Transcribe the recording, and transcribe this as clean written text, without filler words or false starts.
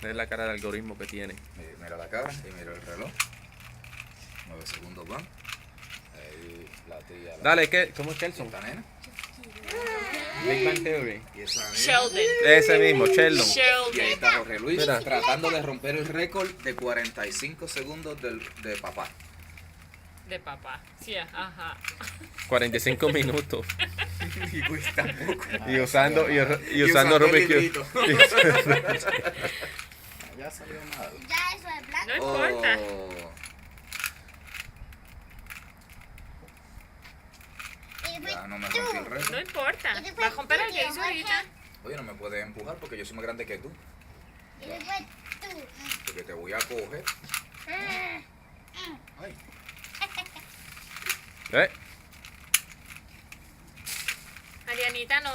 Es la cara del algoritmo que tiene. Mira la cara y mira el reloj. 9 segundos van. Ahí la tía. Dale, ¿cómo es Kelson? Esta nena. Big Bang Theory. Y esa nena. Sheldon. Ese mismo, Sheldon. Y ahí Sheldon. está Jorge Luis Mira. tratando de romper el récord de 45 segundos de papá. De papá. Sí, ajá. 45 minutos. Y Luis tampoco. Y usando usando Rubik's el Cube. librito. Ya salió mal. Ya eso es blanco. No importa. Oh, Y después ya no me rompí el No récord. importa. Y después Va a romper el tú, que hizo Jorge. ahorita. Oye, no me puedes empujar porque yo soy más grande que tú. y después tú. Porque te voy a coger. Ay. ¿Eh? Arianita, no.